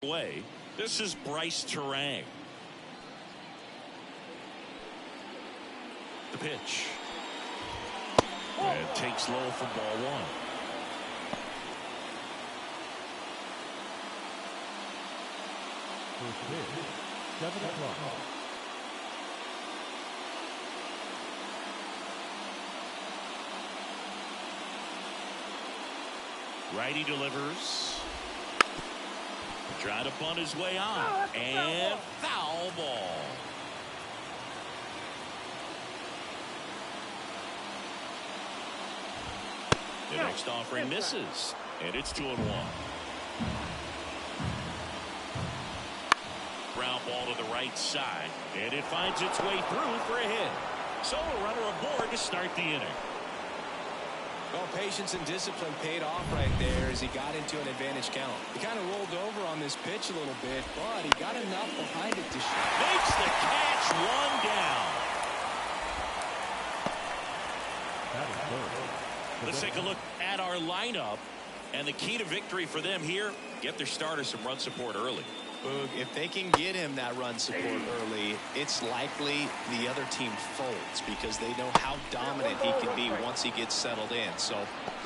Way. This is Bryce Terang. The pitch. And takes low for ball one. First pitch, 7 o'clock. Righty delivers. Trying to bunt his way on. And foul ball. The next offering misses. And it's 2-1. Ground ball to the right side. And it finds its way through for a hit. So a runner aboard to start the inning. Well, patience and discipline paid off right there as he got into an advantage count. He kind of rolled over on this pitch a little bit, but he got enough behind it to shoot. Makes the catch, one down. Let's take a look at our lineup. And the key to victory for them here, get their starter some run support early. Boog, if they can get him that run support early, it's likely the other team folds because they know how dominant he can be once he gets settled in. So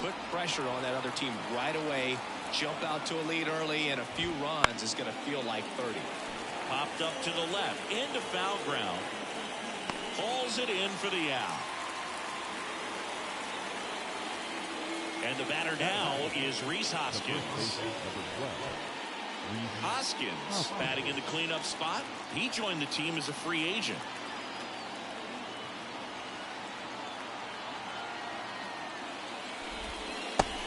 put pressure on that other team right away, jump out to a lead early, and a few runs is going to feel like 30. Popped up to the left, into foul ground. Hauls it in for the out. And the batter now is Rhys Hoskins. Hoskins batting in the cleanup spot. He joined the team as a free agent.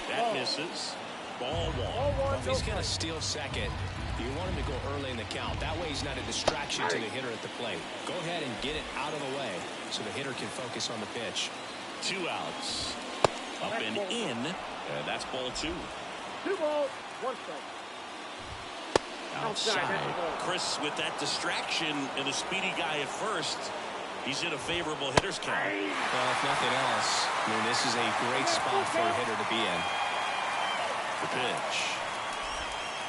That misses. Ball one. Well, if he's going to steal second, you want him to go early in the count. That way he's not a distraction to the hitter at the plate. Go ahead and get it out of the way so the hitter can focus on the pitch. 2 outs. Up and in. And that's ball 2. 2 balls, 1 strike. Outside. Chris with that distraction and the speedy guy at first. He's in a favorable hitter's count. Well, if nothing else, I mean, this is a great spot for a hitter to be in. The pitch.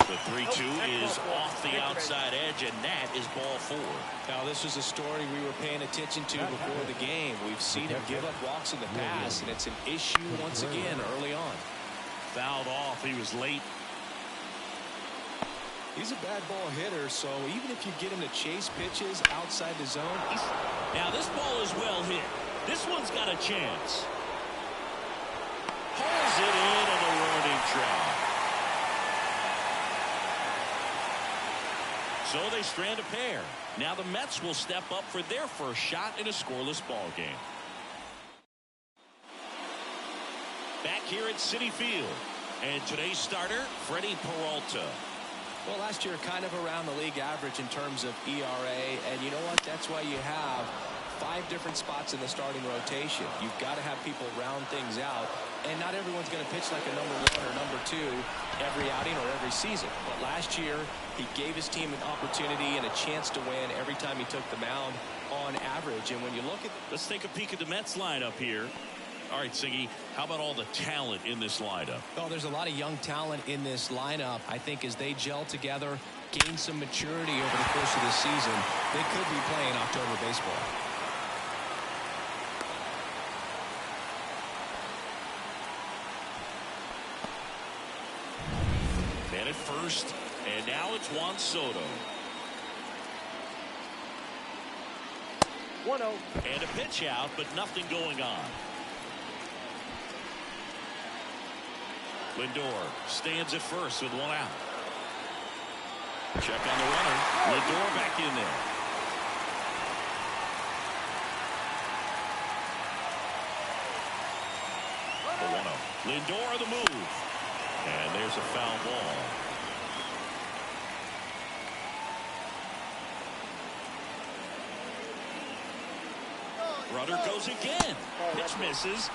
The 3-2 is off the outside edge, and that is ball 4. Now, this was a story we were paying attention to before the game. We've seen him give up walks in the past, and it's an issue once again early on. Fouled off. He was late. He's a bad ball hitter, so even if you get him to chase pitches outside the zone. Now, this ball is well hit. This one's got a chance. Pulls it in on the warning track. So they strand a pair. Now the Mets will step up for their first shot in a scoreless ball game. Back here at Citi Field. And today's starter, Freddie Peralta. Well, last year kind of around the league average in terms of ERA. And you know what? That's why you have 5 different spots in the starting rotation. You've got to have people round things out. And not everyone's going to pitch like a number 1 or number 2 every outing or every season. But last year, he gave his team an opportunity and a chance to win every time he took the mound on average. And when you look at... Let's take a peek at the Mets lineup here. All right, Siggy, how about all the talent in this lineup? Oh, there's a lot of young talent in this lineup. I think as they gel together, gain some maturity over the course of the season, they could be playing October baseball. Man at first, and now it's Juan Soto. 1-0. And a pitch out, but nothing going on. Lindor stands at first with 1 out. Check on the runner. Lindor back in there. The 1-0. Lindor the move. And there's a foul ball. Runner goes again. Pitch misses.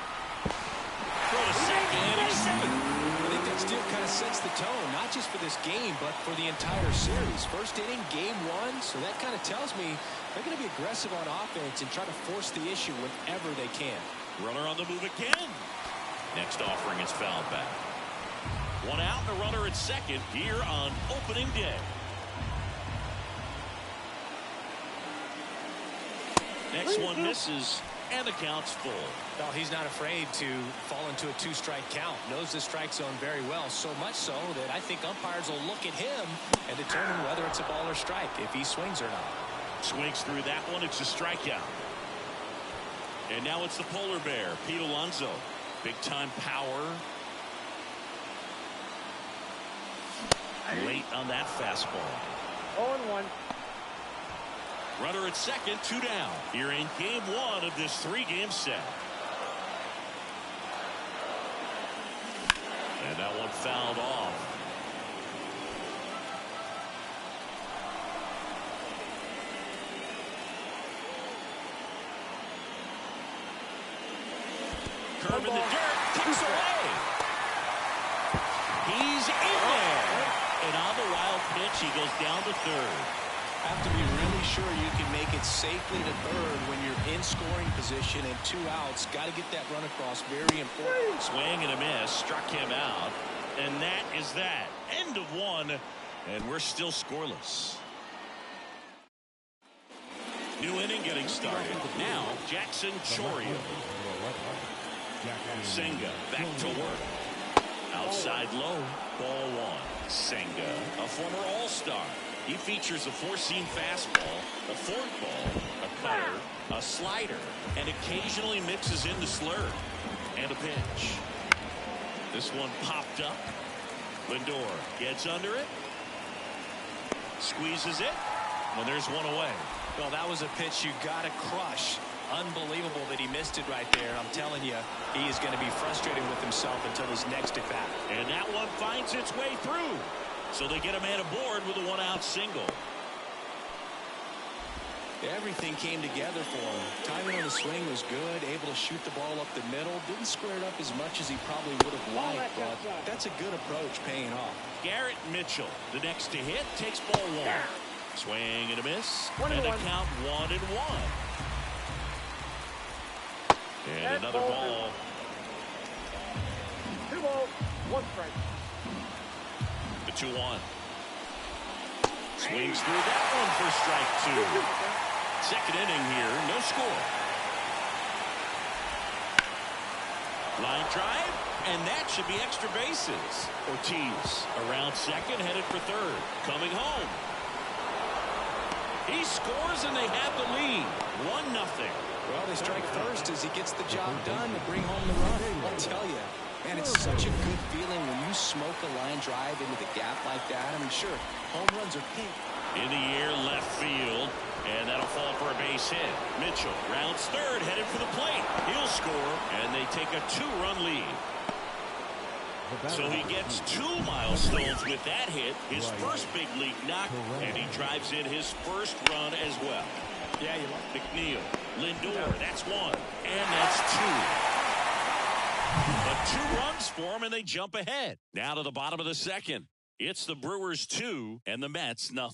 Throw to second. I think that still kind of sets the tone, not just for this game, but for the entire series. First inning, game 1, so that kind of tells me they're going to be aggressive on offense and try to force the issue whenever they can. Runner on the move again. Next offering is fouled back. 1 out and a runner at second here on opening day. Next one misses, and the count's full. Well, he's not afraid to fall into a two-strike count. Knows the strike zone very well, so much so that I think umpires will look at him and determine whether it's a ball or strike, if he swings or not. Swings through that one. It's a strikeout. And now it's the polar bear, Pete Alonso. Big-time power. Late on that fastball. 0-1. Runner at second, 2 down. Here in game 1 of this 3-game set. And that one fouled off. Curve in the dirt, kicks away. He's in there. And on the wild pitch, he goes down to third. Have to be really sure you can make it safely to third when you're in scoring position and 2 outs. Got to get that run across. Very important. Swing and a miss. Struck him out. And that is that. End of 1. And we're still scoreless. New inning getting started. Now, Jackson Chourio. Senga back to work. Outside low. Ball 1. Senga, a former All-Star. He features a 4-seam fastball, a forkball, a cutter, a slider, and occasionally mixes in the slurve. And a pitch. This one popped up. Lindor gets under it. Squeezes it. And there's one away. Well, that was a pitch you got to crush. Unbelievable that he missed it right there. I'm telling you, he is going to be frustrated with himself until his next at bat. And that one finds its way through. So they get a man aboard with a 1-out single. Everything came together for him. Timing on the swing was good. Able to shoot the ball up the middle. Didn't square it up as much as he probably would have liked, but that's a good approach, paying off. Garrett Mitchell, the next to hit, takes ball 1. Swing and a miss. And a count 1-1. And another ball. 2 balls, 1 strike. The 2-1. Swings through that one for strike 2. Second inning here, no score. Line drive, and that should be extra bases. Ortiz around second, headed for third. Coming home. He scores, and they have the lead. 1-0. Well, they strike first as he gets the job done to bring home the run. I'll tell you, man, it's such a good feeling when you smoke a line drive into the gap like that. I mean, sure, home runs are pink. In the air, left field, and that'll fall for a base hit. Mitchell rounds third, headed for the plate. He'll score, and they take a 2-run lead. So he gets 2 milestones with that hit, his first big league knock, and he drives in his first run as well. Yeah, you like McNeil, Lindor, that's 1, and that's 2. But 2 runs for him, and they jump ahead. Now to the bottom of the second. It's the Brewers 2 and the Mets 0.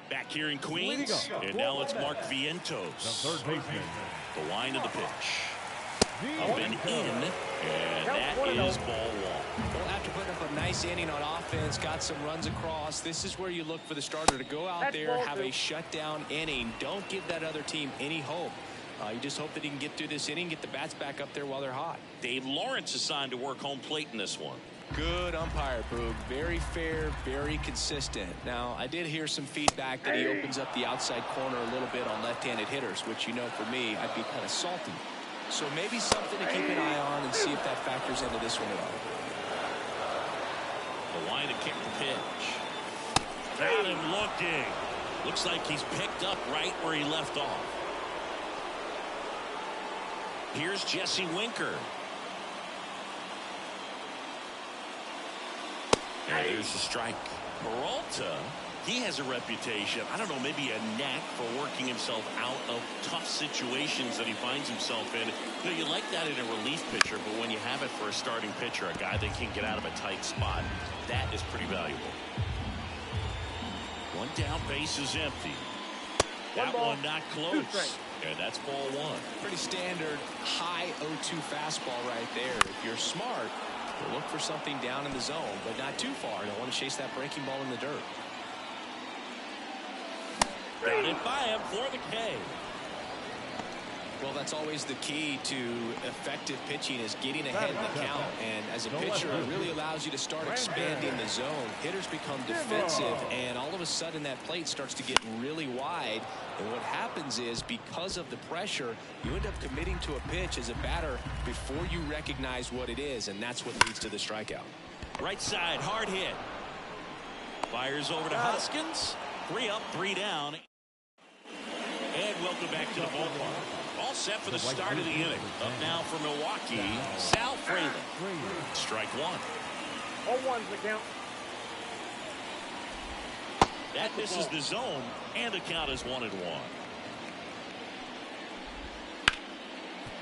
Back here in Queens, and now it's Mark Vientos. Third baseman. The line of the pitch. Up and in, and that is ball 1. Well, after putting up a nice inning on offense, got some runs across, this is where you look for the starter to go out there, have a shutdown inning. Don't give that other team any hope. You just hope that he can get through this inning, get the bats back up there while they're hot. Dave Lawrence assigned to work home plate in this one. Good umpire, Boog. Very fair, very consistent. Now, I did hear some feedback that he opens up the outside corner a little bit on left-handed hitters, which, you know, for me, I'd be kind of salty. So maybe something to keep an eye on and see if that factors into this one at all. The line to kick the pitch. Got him looking. Looks like he's picked up right where he left off. Here's Jesse Winker. And there's the strike. Peralta, he has a reputation, I don't know, maybe a knack for working himself out of tough situations that he finds himself in. You know, you like that in a relief pitcher, but when you have it for a starting pitcher, a guy that can get out of a tight spot, that is pretty valuable. 1 down, base is empty. That one not close. And that's ball 1. Pretty standard high 0-2 fastball right there. If you're smart, you'll look for something down in the zone, but not too far. Don't want to chase that breaking ball in the dirt. Got it by him for the K. Well, that's always the key to effective pitching, is getting ahead in the count. And as a pitcher, it really allows you to start expanding the zone. Hitters become defensive, and all of a sudden that plate starts to get really wide. And what happens is, because of the pressure, you end up committing to a pitch as a batter before you recognize what it is, and that's what leads to the strikeout. Right side, hard hit. Fires over to Hoskins. 3 up, 3 down. And welcome back to the ballpark. All set for the start of the inning. Up now for Milwaukee, Sal Fraley. Strike 1. 0-1's the count. That misses the zone, and the count is 1-1.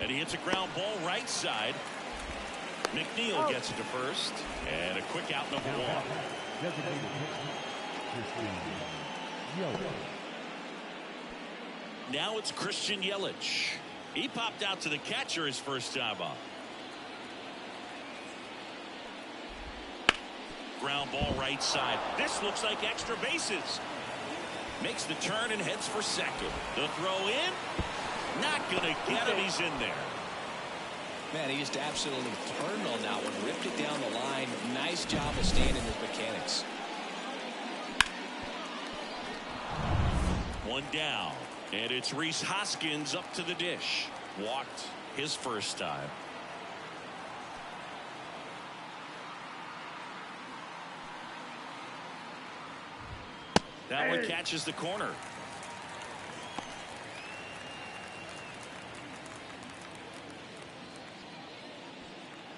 And he hits a ground ball right side. McNeil gets it to first, and a quick out, number 1. Now it's Christian Yelich. He popped out to the catcher his first time up. Ground ball right side. This looks like extra bases. Makes the turn and heads for second. The throw in. Not going to get him. He's in there. Man, he just absolutely turned on that one. Ripped it down the line. Nice job of staying in his mechanics. 1 down. And it's Rhys Hoskins up to the dish. Walked his first time. That one catches the corner.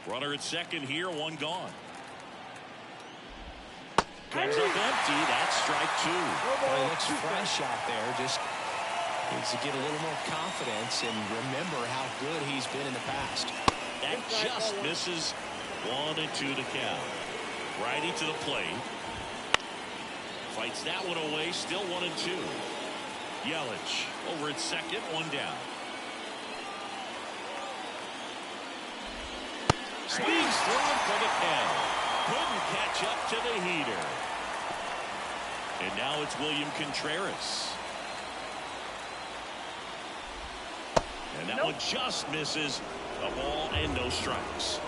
Runner at second here, 1 gone. Comes up empty. That's strike 2. Well, he looks fresh out there. Just needs to get a little more confidence and remember how good he's been in the past. That just misses. 1-2 to count. Righty to the plate. Fights that one away. Still 1-2. Yelich over at second. 1 down. Swings through for the count. Couldn't catch up to the heater. And now it's William Contreras. And that one just misses. A ball and no strikes.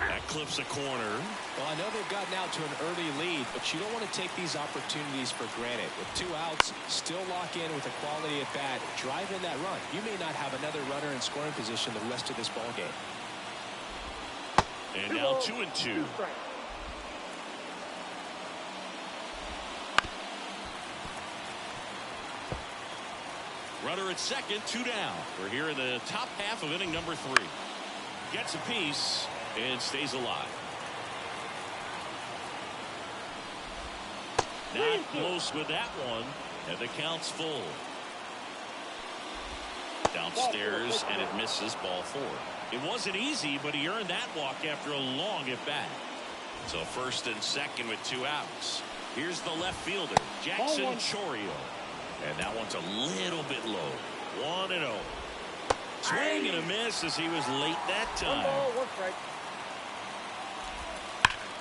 That clips a corner. Well, I know they've gotten out to an early lead, but you don't want to take these opportunities for granted. With 2 outs, still lock in with a quality at bat. Drive in that run. You may not have another runner in scoring position the rest of this ball game. And now 2-2. Runner at second, 2 down. We're here in the top half of inning number 3. Gets a piece and stays alive. Not close with that one, and the count's full. Downstairs, and it misses, ball 4. It wasn't easy, but he earned that walk after a long at bat. So first and second with 2 outs. Here's the left fielder, Jackson Chourio. And that one's a little bit low. 1-0. Swing and a miss as he was late that time. 1 ball, 1 strike.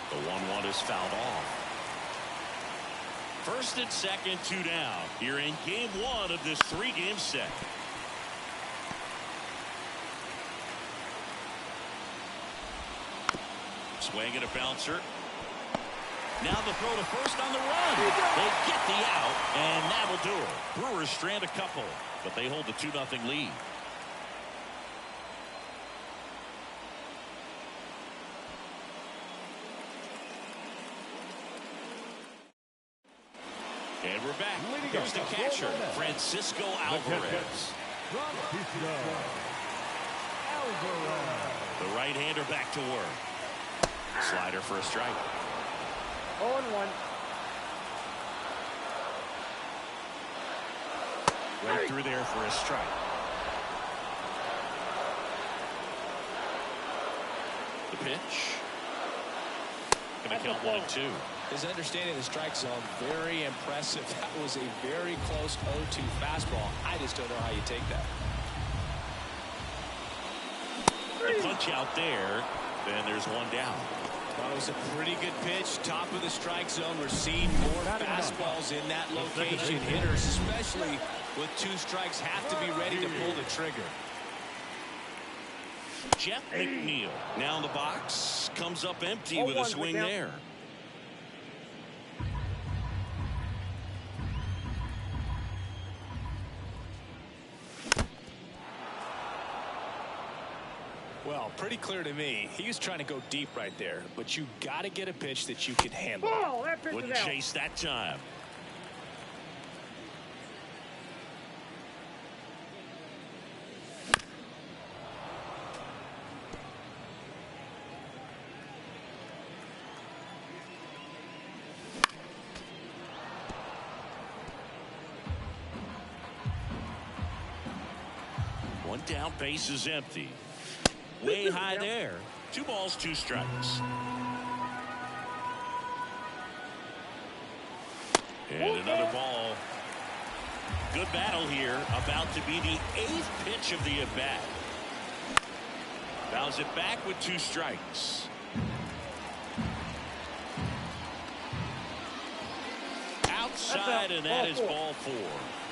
The 1-1 is fouled off. First and second, 2 down. Here in game 1 of this 3-game set. Swing and a bouncer. Now the throw to first on the run. They get the out, and that'll do it. Brewers strand a couple, but they hold the 2-0 lead. And we're back. Here's the catcher, Francisco Alvarez. The right-hander back to work. Slider for a strike. 0-1. Right through there for a strike. The pitch. Going to count 1-2. His understanding of the strike zone, very impressive. That was a very close 0-2 fastball. I just don't know how you take that. The punch out there. Then there's 1 down. Well, was a pretty good pitch. Top of the strike zone. We're seeing more fastballs in that location. Hitters, especially with 2 strikes, have to be ready to pull the trigger. Jeff McNeil now in the box. Comes up empty with a swing there. Well, pretty clear to me. He was trying to go deep right there, but you got to get a pitch that you can handle. Ball, that pitch Wouldn't is out. chase that time. One down, base is empty. Way high there. 2 balls, 2 strikes. And another ball. Good battle here. About to be the 8th pitch of the at-bat. Fouls it back with 2 strikes. Outside, and that is ball 4.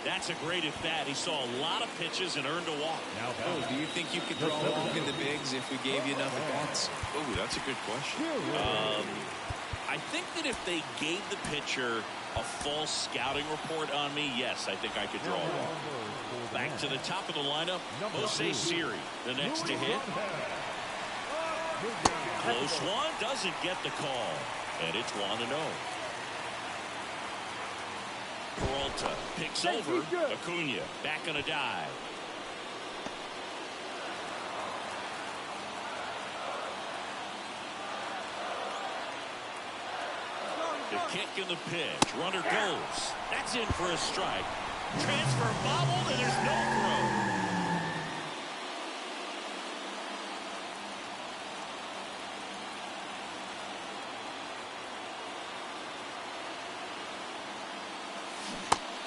That's a great at-bat. He saw a lot of pitches and earned a walk. Oh, do you think you could throw a walk in the bigs if we gave you enough at-bats? Oh, that's a good question. I think that if they gave the pitcher a false scouting report on me, yes, I think I could draw a walk. Back to the top of the lineup, Jose Siri, the next to hit. Close one, doesn't get the call, and it's 1-0. Peralta picks over. Acuna back on a dive. The kick and the pitch. Runner goes. That's in for a strike. Transfer bobbled, and there's no throw.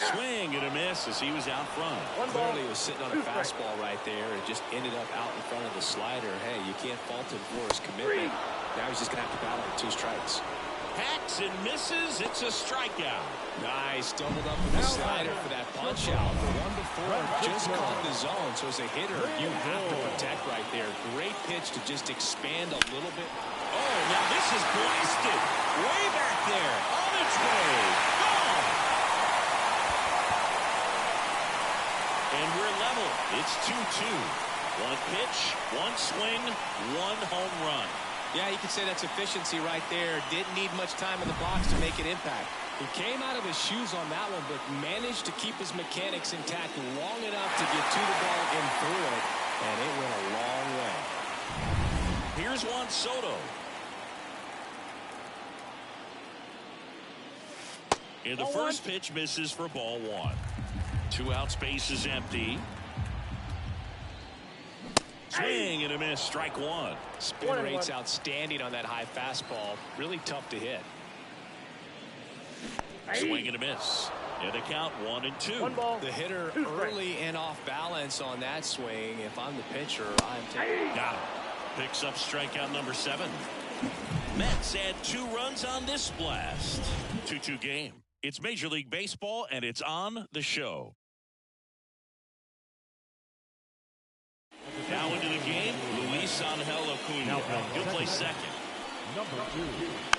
Swing and a miss as he was out front. Clearly he was sitting on a fastball right there and just ended up out in front of the slider. Hey, you can't fault him for his commitment. Now he's just going to have to battle with 2 strikes. Hacks and misses. It's a strikeout. Nice. Doubled up with the slider for that punch out. The one before just caught the zone. So as a hitter, you have to protect right there. Great pitch to just expand a little bit. Oh, now this is blasted. Way back there. On its way. Gone. And we're level. It's 2-2. 1 pitch, 1 swing, 1 home run. Yeah, you could say that's efficiency right there. Didn't need much time in the box to make an impact. He came out of his shoes on that one, but managed to keep his mechanics intact long enough to get to the ball and through it, and it went a long way. Here's Juan Soto. And the first pitch misses for ball 1. 2 outs, base is empty. Swing and a miss, strike 1. Spin rate's outstanding on that high fastball. Really tough to hit. Swing and a miss. And a count 1-2. The hitter early and off balance on that swing. If I'm the pitcher, I'm taking. Got him. Picks up strikeout number 7. Mets add 2 runs on this blast. 2-2 game. It's Major League Baseball, and it's on the show. Now into the game, Luis Angel Acuna. He'll play second.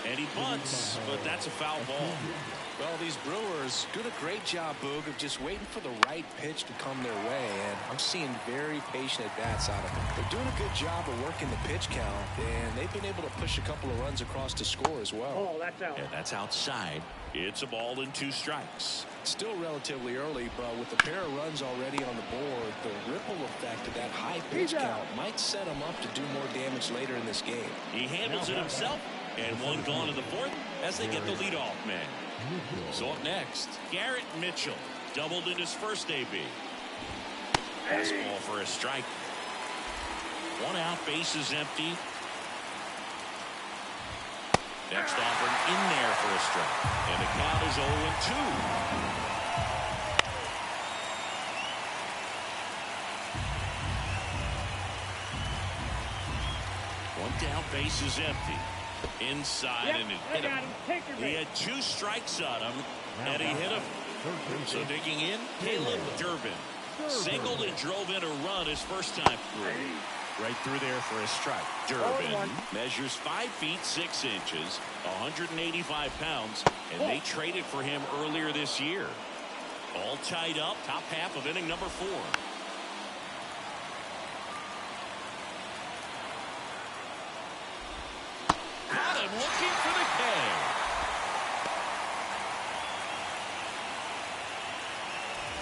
And he bunts, but that's a foul ball. Well, these Brewers doing a great job, Boog, of just waiting for the right pitch to come their way, and I'm seeing very patient at-bats out of them. They're doing a good job of working the pitch count, and they've been able to push a couple of runs across to score as well. Oh, that's out. And that's outside. It's a ball and 2 strikes. Still relatively early, but with a pair of runs already on the board, the ripple effect of that high pitch count might set him up to do more damage later in this game. He handles it himself, and 1 gone in the 4th as they get the leadoff man. So up next, Garrett Mitchell doubled in his first AB. Fastball for a strike. 1 out, base is empty. Next offering in there for a strike. And the count is 0-2. One down, base is empty. Inside and it hit him. He had 2 strikes on him, and he hit him. So digging in, Caleb Durbin. Singled and drove in a run his first time through. Right through there for a strike. Durbin measures 5 feet 6 inches, 185 pounds, and they traded for him earlier this year. All tied up, top half of inning number 4. Caught him looking for the K.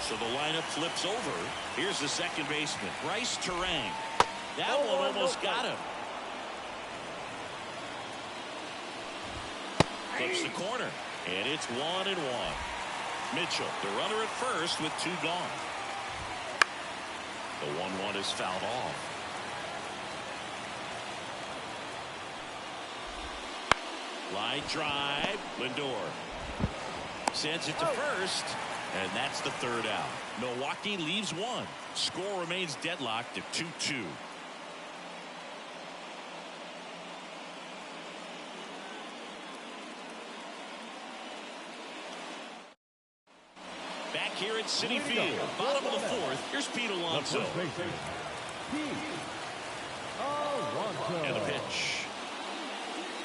So the lineup flips over. Here's the second baseman, Bryce Terang. That one almost got him. Flips the corner, and it's 1-1. Mitchell, the runner at first with 2 gone. The 1-1 is fouled off. Line drive, Lindor sends it to first, and that's the 3rd out. Milwaukee leaves 1. Score remains deadlocked at 2-2. Back here at Citi Field, bottom of the 4th, here's Pete Alonso. And the pitch.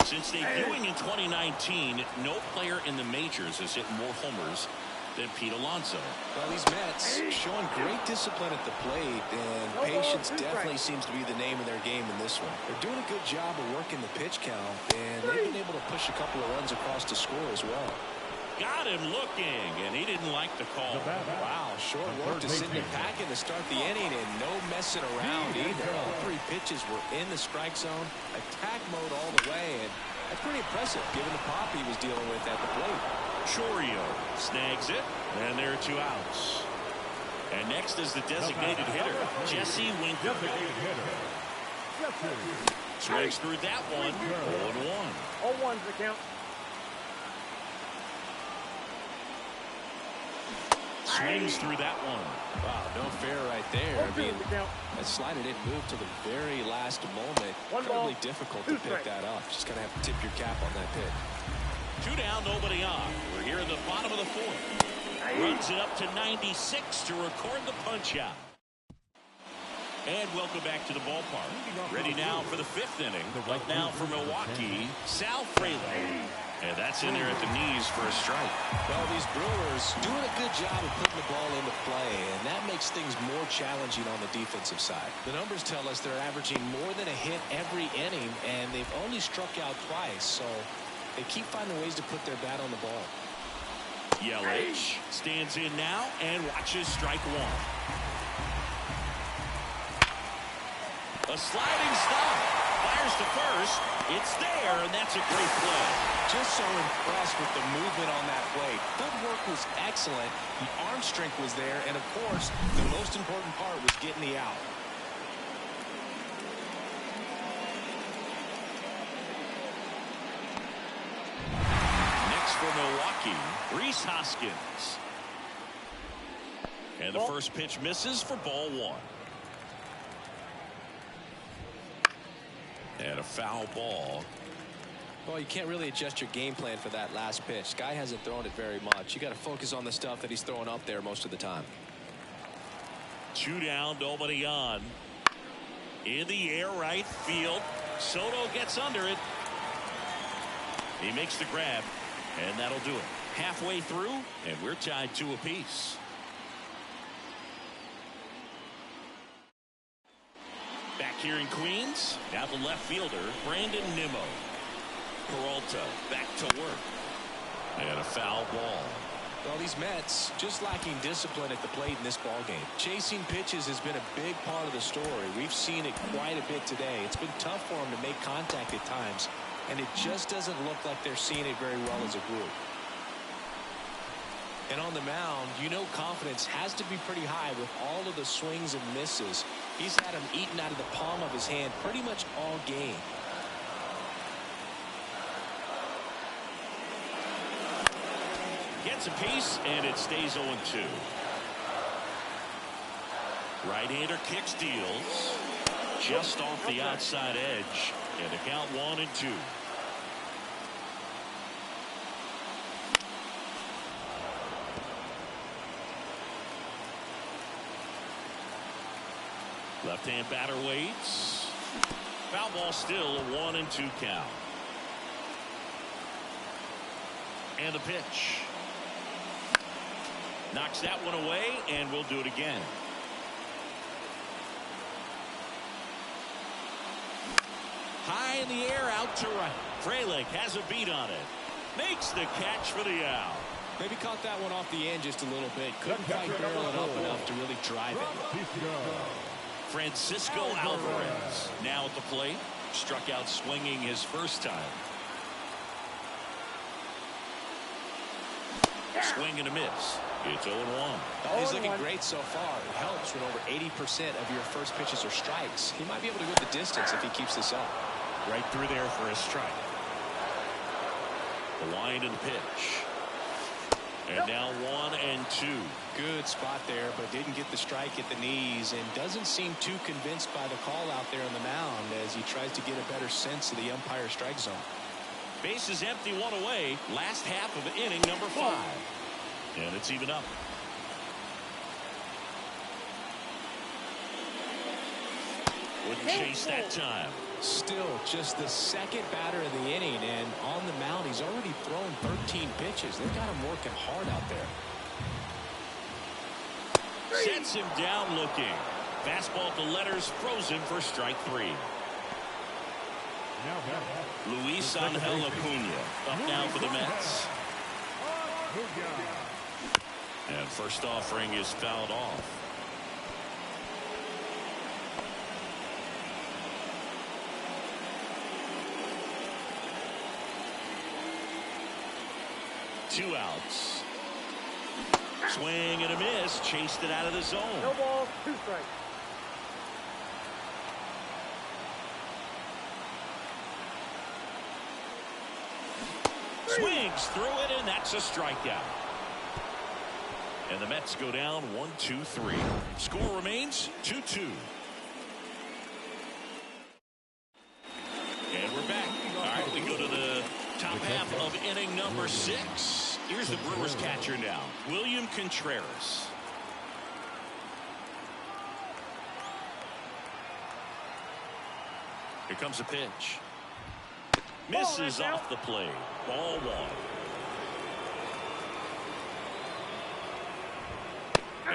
Since debuting in 2019, no player in the majors has hit more homers than Pete Alonso. Well, these Mets showing great discipline at the plate, and patience definitely seems to be the name of their game in this one. They're doing a good job of working the pitch count, and they've been able to push a couple of runs across to score as well. Got him looking, and he didn't like the call. Wow, short work to Sidney Packard to start the inning, and no messing around either. All 3 pitches were in the strike zone, attack mode all the way, and that's pretty impressive given the pop he was dealing with at the plate. Chorio snags it, and there are 2 outs. And next is the designated hitter, Jesse Winker. Swings through that one, 0-1. 0-1's the count. Swings through that one. Wow, no fair right there. I mean, that slider didn't move till the very last moment. Incredibly difficult to pick that up. Just going to have to tip your cap on that pitch. 2 down, nobody on. We're here in the bottom of the 4th. Runs it up to 96 to record the punch out. And welcome back to the ballpark. Ready now for the 5th inning. Up now for Milwaukee, Sal Frelick. And that's in there at the knees for a strike. Well, these Brewers doing a good job of putting the ball into play, and that makes things more challenging on the defensive side. The numbers tell us they're averaging more than a hit every inning, and they've only struck out twice, so they keep finding ways to put their bat on the ball. Yelich stands in now and watches strike 1. A sliding stop. Fires to first. It's there, and that's a great play. Just so impressed with the movement on that play. Footwork was excellent. The arm strength was there, and of course, the most important part was getting the out. Next for Milwaukee, Rhys Hoskins. And the first pitch misses for ball 1. And a foul ball. Well, you can't really adjust your game plan for that last pitch. Guy hasn't thrown it very much. You got to focus on the stuff that he's throwing up there most of the time. 2 down, nobody on. In the air, right field. Soto gets under it. He makes the grab, and that'll do it. Halfway through, and we're tied 2 apiece. Back here in Queens, now the left fielder, Brandon Nimmo. Peralta back to work. And a foul ball. Well, these Mets just lacking discipline at the plate in this ballgame. Chasing pitches has been a big part of the story. We've seen it quite a bit today. It's been tough for them to make contact at times, and it just doesn't look like they're seeing it very well as a group. And on the mound, you know confidence has to be pretty high with all of the swings and misses. He's had them eaten out of the palm of his hand pretty much all game. Gets a piece, and it stays 0-2. Right-hander kicks, deals. Just off the outside edge. And the count 1-2. Left-hand batter waits. Foul ball, still a 1-2 count. And the pitch. Knocks that one away, and we'll do it again. High in the air, out to right. Frelick has a beat on it. Makes the catch for the out. Maybe caught that one off the end just a little bit. Couldn't quite barrel it up enough to really drive it. Francisco Alvarez now at the plate. Struck out swinging his first time. Swing and a miss. It's 0-1. He's looking great so far. It helps when over 80% of your first pitches are strikes. He might be able to go the distance if he keeps this up. Right through there for a strike. The wind and the pitch. And now 1-2. Good spot there, but didn't get the strike at the knees and doesn't seem too convinced by the call out there on the mound as he tries to get a better sense of the umpire strike zone. Base is empty, one away. Last half of inning number 5. And it's even up. Wouldn't chase that time. Still just the second batter of the inning, and on the mound he's already thrown 13 pitches. They've got him working hard out there. Sets him down looking. Fastball to letters, frozen for strike 3. Luis Angel Acuna up now for the Mets. And first offering is fouled off. Two outs. Swing and a miss. Chased it out of the zone. No balls, 2 strikes. Swings through it, and that's a strikeout. And the Mets go down 1-2-3. Score remains 2-2. And we're back. All right, we go to the top half of inning number 6. Here's the Brewers catcher now, William Contreras. Here comes a pitch. Misses off the plate. Ball 1.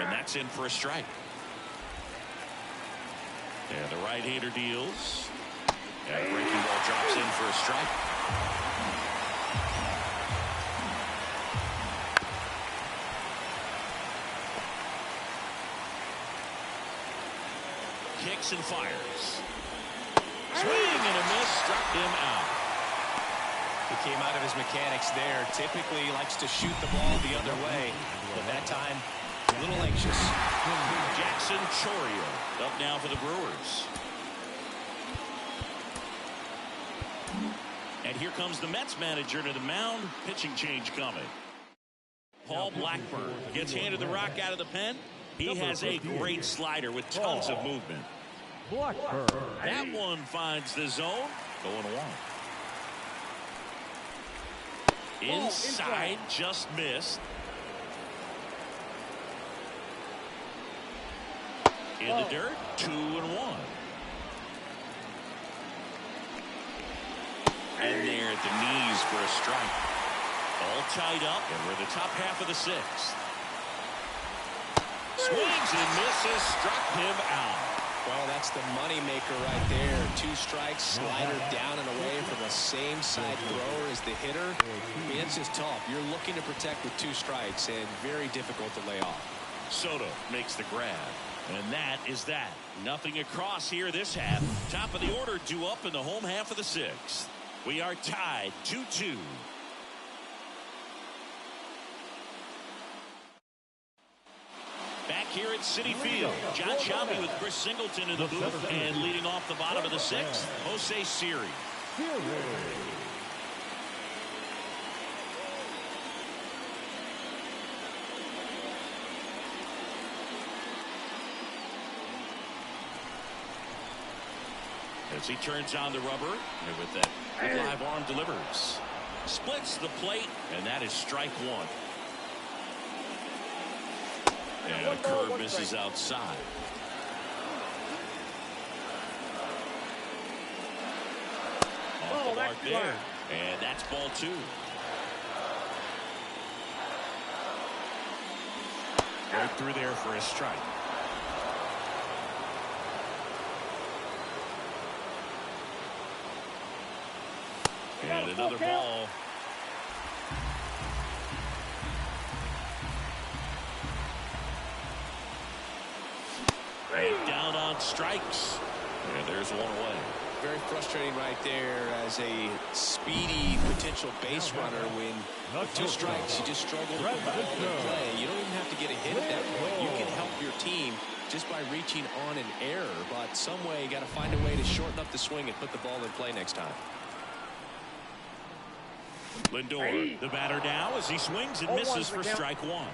And that's in for a strike. And the right-hander deals. And the breaking ball drops in for a strike. Kicks and fires. Swing and a miss, struck him out. He came out of his mechanics there. Typically he likes to shoot the ball the other way, but that time a little anxious. Jackson Chourio up now for the Brewers. And here comes the Mets manager to the mound. Pitching change coming. Paul Blackburn gets handed the rock out of the pen. He has a great slider with tons of movement. That one finds the zone. 0-1. Inside, just missed. In the dirt, 2-1. And there at the knees for a strike. All tied up, and we're in the top half of the 6th. Swings and misses, struck him out. Well, that's the money maker right there. 2 strikes, slider down and away from the same side thrower as the hitter. I mean, it's just tough. You're looking to protect with 2 strikes and very difficult to lay off. Soto makes the grab. And that is that. Nothing across here this half. Top of the order due up in the home half of the 6th. We are tied 2-2. Back here at Citi Field, John Shelby with Chris Singleton in the booth, and leading off the bottom of the 6th, Jose Siri. As he turns on the rubber, and with that live arm delivers. Splits the plate, and that is strike 1. And a curve misses outside. Off the mark there. And that's ball 2. Right through there for a strike. And another ball. And down on strikes. And there's one away. Very frustrating right there as a speedy potential base runner when with 2 strikes you just struggle to put the ball in play. You don't even have to get a hit at that point. You can help your team just by reaching on an error, but some way you got to find a way to shorten up the swing and put the ball in play next time. Lindor, the batter now as he swings and misses for strike 1.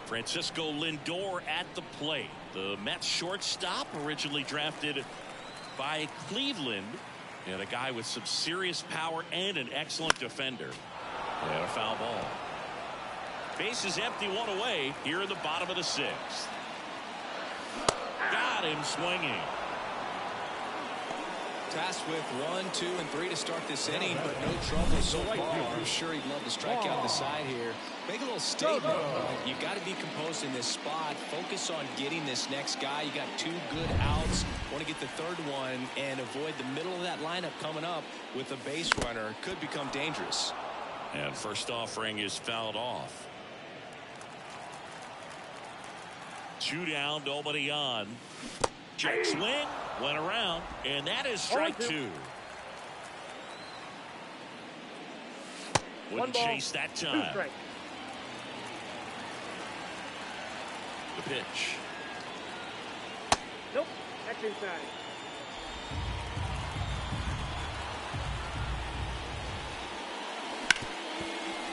Francisco Lindor at the plate. The Mets shortstop, originally drafted by Cleveland, and a guy with some serious power and an excellent defender. And a foul ball. Base is empty, 1 away here in the bottom of the 6th. Got him swinging. Tasked with 1, 2, and 3 to start this inning, but no trouble so far. I'm sure he'd love to strike out the side here. Make a little statement. You got to be composed in this spot. Focus on getting this next guy. You got 2 good outs. Want to get the 3rd one and avoid the middle of that lineup coming up with a base runner. Could become dangerous. And first offering is fouled off. 2 down, nobody on. Check swing, went around, and that is strike 2. Wouldn't chase that time. The pitch. Nope, that's inside.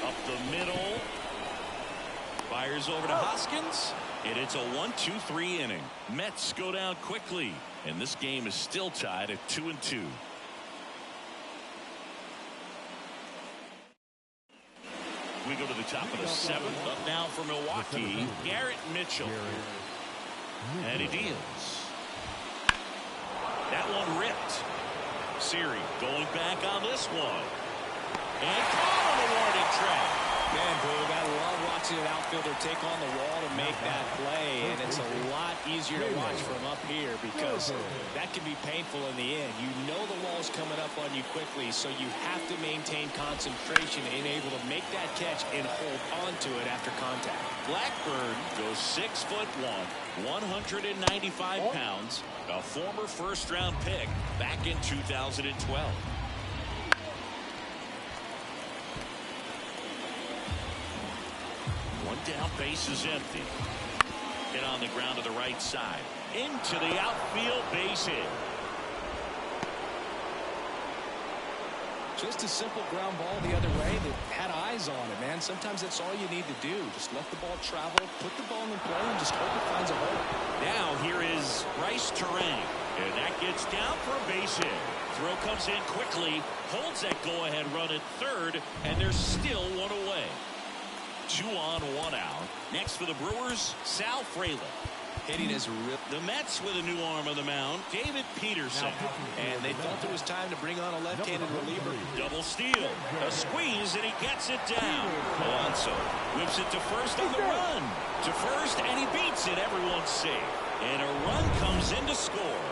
Up the middle. Fires over to Hoskins. And it's a 1-2-3 inning. Mets go down quickly, and this game is still tied at 2-2. We go to the top of the 7th. Up now for Milwaukee, Garrett Mitchell. And he deals. That one ripped. Siri going back on this one. And caught on the warning track. Man, Boog, I love watching an outfielder take on the wall to make that play, and it's a lot easier to watch from up here because that can be painful in the end. You know the wall's coming up on you quickly, so you have to maintain concentration and able to make that catch and hold on to it after contact. Blackburn goes 6'1", 195 pounds, a former first-round pick back in 2012. One down, base is empty. Hit on the ground to the right side. Into the outfield, base hit. Just a simple ground ball the other way that had eyes on it, man. Sometimes that's all you need to do. Just let the ball travel, put the ball in play, and just hope it finds a hole. Now here is Bryce Terang. And that gets down for a base hit. Throw comes in quickly, holds that go-ahead run at 3rd, and there's still 1 away. 2 on, 1 out. Next for the Brewers, Sal Frelick. Hitting his rip. The Mets with a new arm on the mound, David Peterson. And they felt it was time to bring on a left-handed reliever. Double steal. A squeeze, and he gets it down. Alonso whips it to first on the run. To first, and he beats it. Everyone's safe. And a run comes in to score.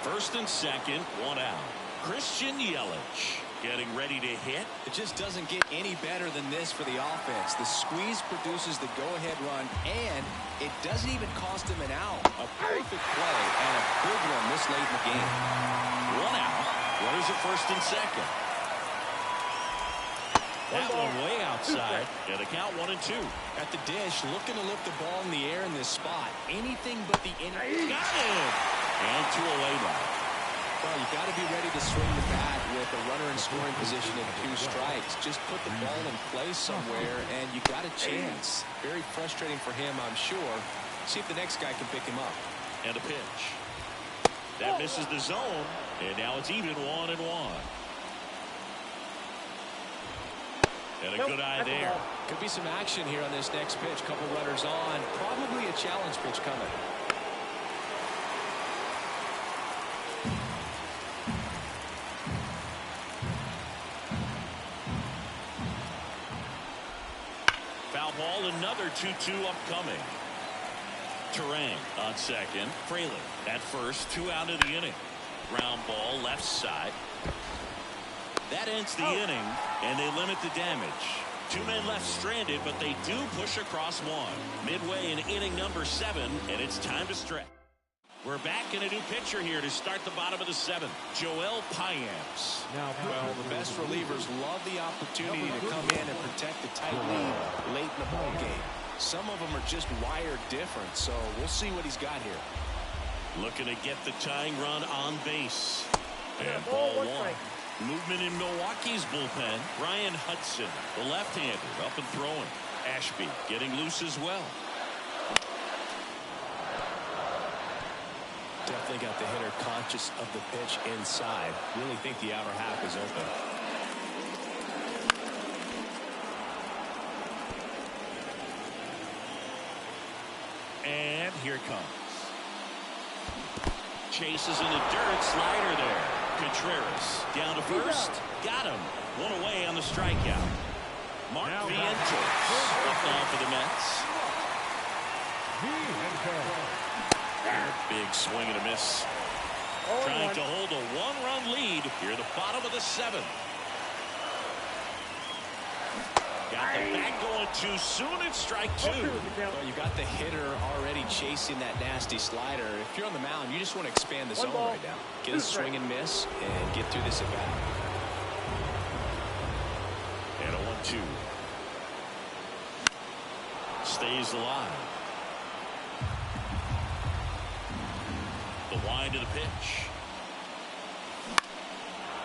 First and second, 1 out. Christian Yelich getting ready to hit. It just doesn't get any better than this for the offense. The squeeze produces the go-ahead run, and it doesn't even cost him an out. A perfect play and a big one this late in the game. 1 out. Runners at first and second. That one way outside. And the count 1-2. At the dish, looking to lift the ball in the air in this spot. Anything but the inning. Got him. And 2 away now. Well, you got to be ready to swing the bat with a runner in scoring position at 2 strikes. Just put the ball in place somewhere, and you got a chance. Very frustrating for him, I'm sure. See if the next guy can pick him up. And a pitch. That misses the zone, and now it's even 1-1. And a good eye there. Could be some action here on this next pitch. Couple runners on. Probably a challenge pitch coming. foul ball. Another 2-2 upcoming. Terang on second. Fraley at first. 2 out of the inning. Ground ball left side. That ends the inning, and they limit the damage. 2 men left stranded, but they do push across 1. Midway in inning number 7, and it's time to stretch. We're back in a new pitcher here to start the bottom of the 7th. Joel Payamps. Well, the best relievers love the opportunity to come in and protect the tight lead late in the ball game. Some of them are just wired different, so we'll see what he's got here. Looking to get the tying run on base. And ball 1. Movement in Milwaukee's bullpen. Ryan Hudson, the left-hander, up and throwing. Ashby getting loose as well. Definitely got the hitter conscious of the pitch inside. Really think the outer half is open. And here it comes. Chases in the dirt. Slider there. Contreras down to first. Got him. 1 away on the strikeout. Mark Vientos left on for the Mets. Big swing and a miss. Trying to hold a 1-run lead here at the bottom of the 7th. Got the bat going too soon. It's strike 2. Well, you got the hitter already chasing that nasty slider. If you're on the mound, you just want to expand the zone right now. Get a swing and miss and get through this at bat. And a 1-2. Stays alive. The wind of the pitch.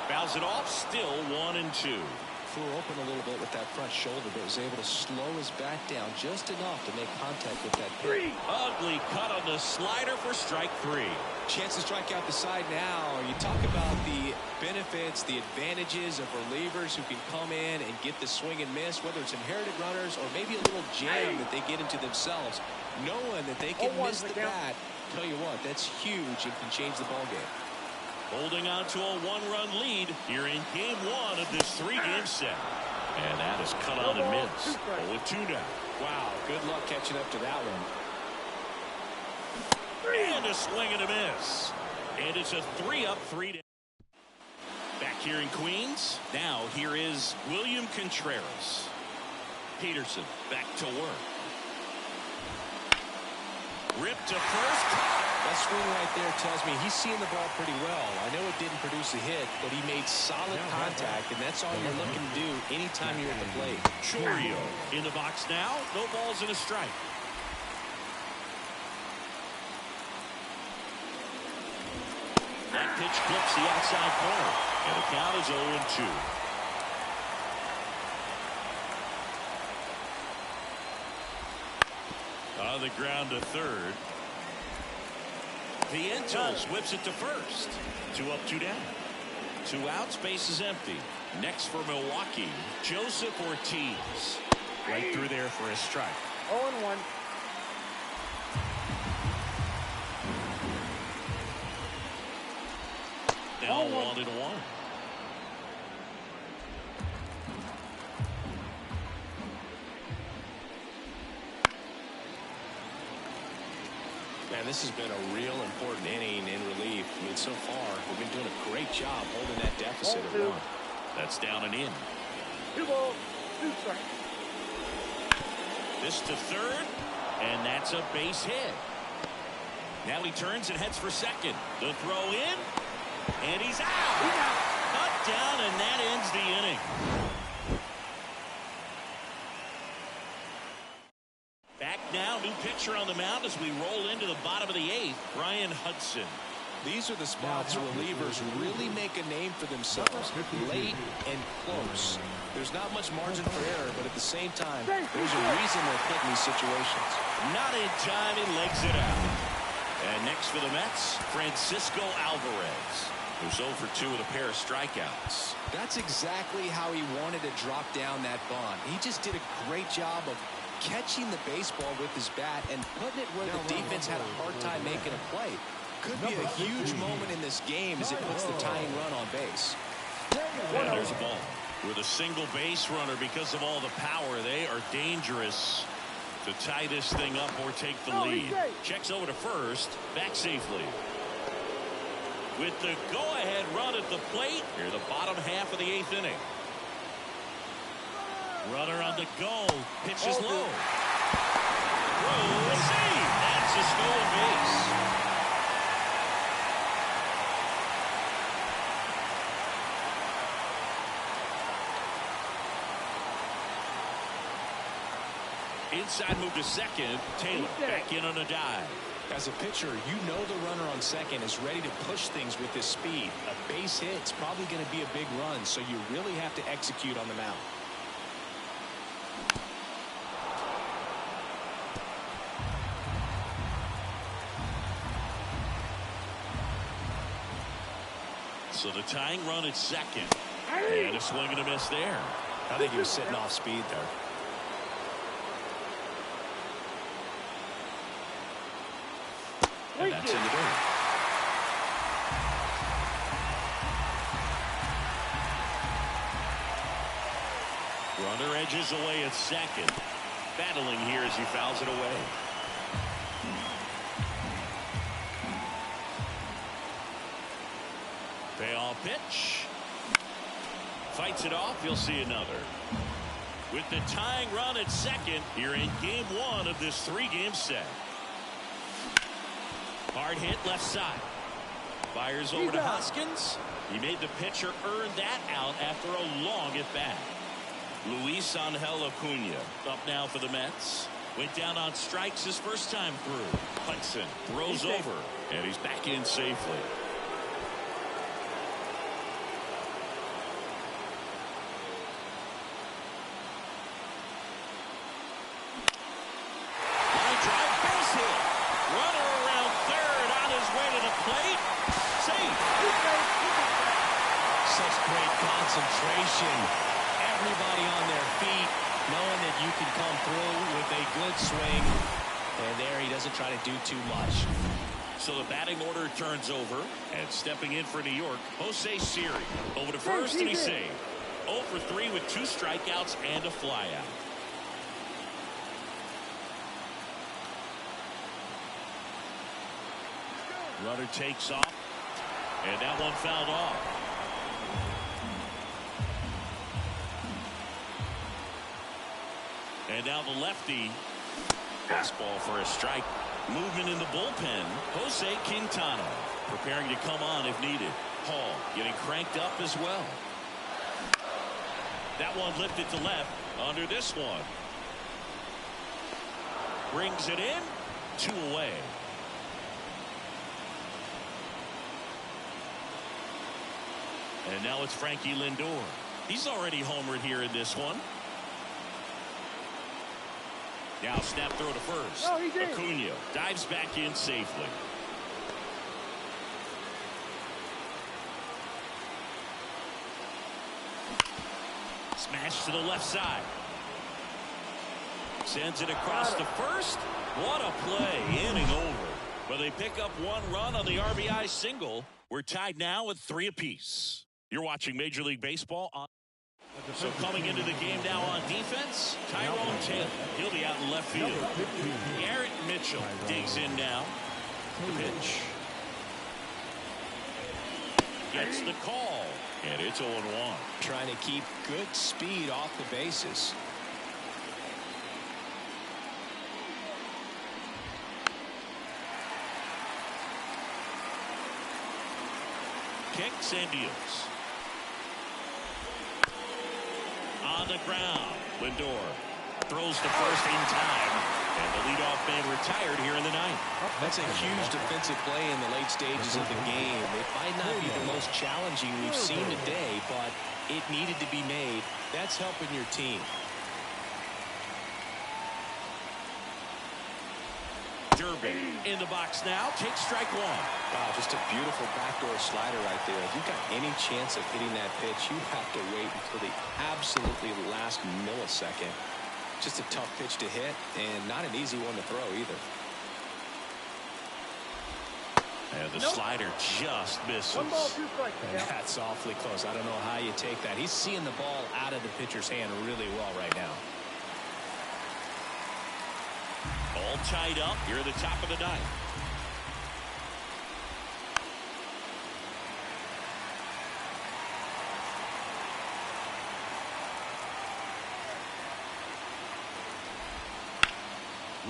Fouls it off. Still 1-2. Flew open a little bit with that front shoulder, but was able to slow his back down just enough to make contact with that pitch. Ugly cut on the slider for strike 3. Chance to strike out the side now. You talk about the benefits, the advantages of relievers who can come in and get the swing and miss, whether it's inherited runners or maybe a little jam that they get into themselves. Knowing that they can miss the bat, tell you what, that's huge and can change the ball game. Holding on to a 1-run lead here in game 1 of this 3-game set. And that is cut on and missed. 0-2 now. Wow, good luck catching up to that one. And a swing and a miss. And it's a 3-up, 3-down. Back here in Queens. Now here is William Contreras. Peterson back to work. Ripped to first. That swing right there tells me he's seeing the ball pretty well. I know it didn't produce a hit, but he made solid contact, and that's all you're looking to do anytime you're at the plate. Chorio in the box now. No balls and a strike. That pitch clips the outside corner, and the count is 0-2. On the ground to third. Vientos whips it to first. 2 up, 2 down. 2 outs, base is empty. Next for Milwaukee, Joseph Ortiz. Right through there for a strike. 0-1. Now 1-1. Man, this has been a real important inning in relief. I mean, so far, we've been doing a great job holding that deficit at 1. That's down and in. 2 balls, 2 strikes. This to third, and that's a base hit. Now he turns and heads for second. The throw in, and he's out. Cut down, and that ends the inning. Back now, new pitcher on the mound as we roll into the bottom of the 8th, Ryan Hudson. These are the spots relievers really make a name for themselves, late and close. There's not much margin for error, but at the same time, there's a reason they're put in these situations. Not in time, he legs it out. And next for the Mets, Francisco Alvarez, who's 0 for 2 with a pair of strikeouts. That's exactly how he wanted to drop down that bunt. He just did a great job of catching the baseball with his bat and putting it where the defense had a hard time making a play. Could be a huge moment in this game as it puts the tying run on base. And there's a ball. With a single base runner, because of all the power, they are dangerous to tie this thing up or take the lead. Checks over to first, back safely. With the go-ahead run at the plate, here the bottom half of the 8th inning. Runner on the go, pitches low. Throw, save. That's a stolen base. Inside move to second. Taylor back in on a dive. As a pitcher, you know the runner on second is ready to push things with this speed. A base hit's probably going to be a big run, so you really have to execute on the mound. So the tying run at second. And a swing and a miss there. I think he was sitting off speed there. And that's in the dirt. Runner edges away at second. Battling here as he fouls it away. Payoff pitch. Fights it off. You'll see another. With the tying run at second, here in game 1 of this 3-game set. Hard hit left side. Fires over to Hoskins. He made the pitcher earn that out after a long at bat. Luis Angel Acuna up now for the Mets. Went down on strikes his first time through. Hudson throws over, and he's back in safely. Line drive, base hit. Runner around third on his way to the plate. Safe. Such great concentration. Everybody on their feet, knowing that you can come through with a good swing. And there he doesn't try to do too much. So the batting order turns over, and stepping in for New York, Jose Siri. Over to first, and he's saved. 0 for 3 with 2 strikeouts and a flyout. Runner takes off, and that one fouled off. And now the lefty. Fastball for a strike. Movement in the bullpen. Jose Quintana preparing to come on if needed. Hall getting cranked up as well. That one lifted to left under this one. Brings it in. 2 away. And now it's Frankie Lindor. He's already homered here in this one. Now snap throw to first. Acuna dives back in safely. Smash to the left side. Sends it across to first. What a play. Inning over. But they pick up 1 run on the RBI single. We're tied now with 3 apiece. You're watching Major League Baseball on. So coming into the game now on defense, Tyrone Taylor. He'll be out in left field. Garrett Mitchell digs in now. The pitch. Gets the call. And it's 0-1. Trying to keep good speed off the bases. Kicks and deals. On the ground, Lindor throws to first in time, and the leadoff man retired here in the 9th. That's a huge defensive play in the late stages of the game. It might not be the most challenging we've seen today, but it needed to be made. That's helping your team. Durbin in the box now, takes strike 1. Wow, just a beautiful backdoor slider right there. If you've got any chance of hitting that pitch, you have to wait until the absolutely last millisecond. Just a tough pitch to hit, and not an easy one to throw either. And the slider just misses. 1 ball, 2 strikes. And that's awfully close. I don't know how you take that. He's seeing the ball out of the pitcher's hand really well right now. All tied up here at the top of the ninth.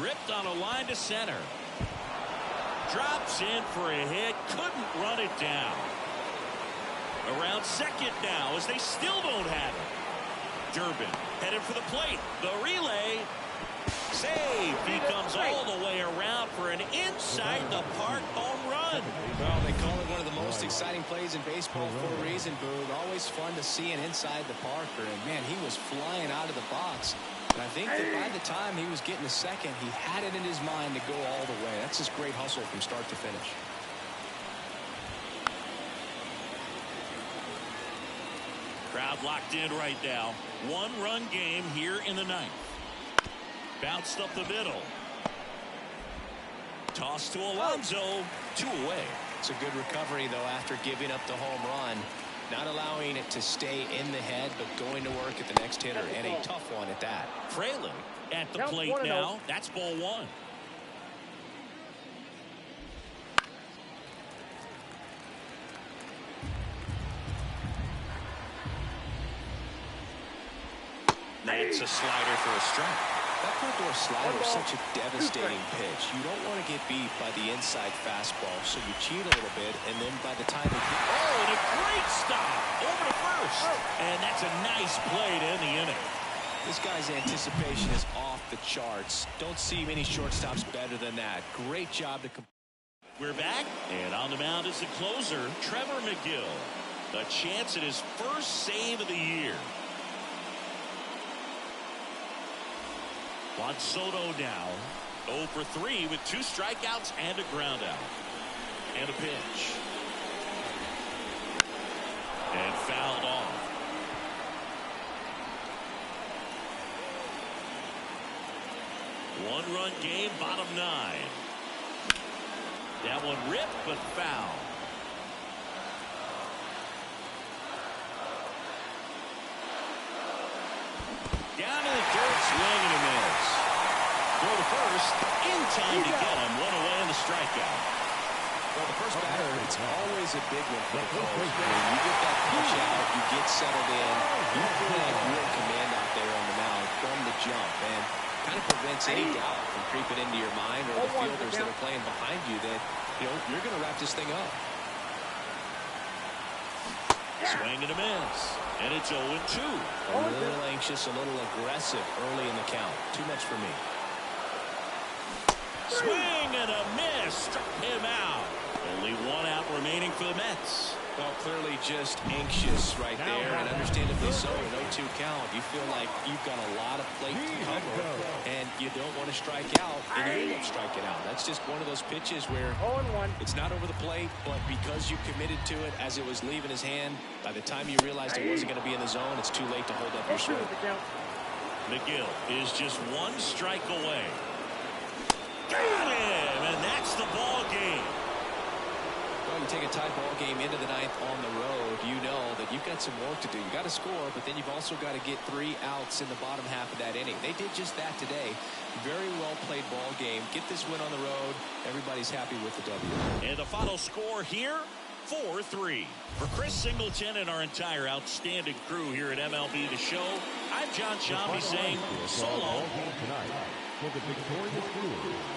Ripped on a line to center. Drops in for a hit. Couldn't run it down. Around second now as they still don't have it. Durbin headed for the plate. The relay. Save. He comes all the way around for an inside the park home run. Well, they call it one of the most exciting plays in baseball for a reason, Boog. Always fun to see an inside the parker. And, man, he was flying out of the box. And I think that by the time he was getting to second, he had it in his mind to go all the way. That's just great hustle from start to finish. Crowd locked in right now. One-run game here in the ninth. Bounced up the middle. Toss to Alonso. 2 away. It's a good recovery, though, after giving up the home run. Not allowing it to stay in the head, but going to work at the next hitter, and a tough one at that. Fraley at the plate now. That's ball 1. That's a slider for a strike. That front door slider is such a devastating pitch. You don't want to get beat by the inside fastball, so you cheat a little bit, and then by the time it oh, and a great stop over to first. And that's a nice play to end the inning. This guy's anticipation is off the charts. Don't see many shortstops better than that. Great job to We're back, and on the mound is the closer, Trevor McGill. A chance at his first save of the year. Juan Soto now 0 for 3 with 2 strikeouts and a ground out. And a pitch. And fouled off. One-run game, bottom 9. That one ripped, but foul. Down to the dirt, swing and a miss. Go to first, in time to get him. 1 away in the strikeout. Well, the first batter, it's always a big one for the Cubs. When you get that pitch out, you get settled in, you feel like real command out there on the mound from the jump, and kind of prevents any doubt from creeping into your mind or the fielders that are playing behind you that, you're going to wrap this thing up. Swing and a miss. And it's 0-2. A little anxious, a little aggressive early in the count. Too much for me. Swing and a miss. Struck him out. Only 1 out remaining for the Mets. Well, clearly just anxious right there, and understandably so. An 0-2 count. You feel like you've got a lot of plate to cover, and you don't want to strike out, and you end up striking out. That's just one of those pitches where it's not over the plate, but because you committed to it as it was leaving his hand, by the time you realized it wasn't going to be in the zone, it's too late to hold up your swing. McGill is just 1 strike away. Got him, and that's the ball game. Well, you take a tie ball game into the ninth on the road, you know that you've got some work to do. You got to score, but then you've also got to get 3 outs in the bottom half of that inning. They did just that today. Very well played ball game. Get this win on the road. Everybody's happy with the W. And the final score here, 4-3. For Chris Singleton and our entire outstanding crew here at MLB The Show, I'm John Shambi saying so long. For the victorious Brewers.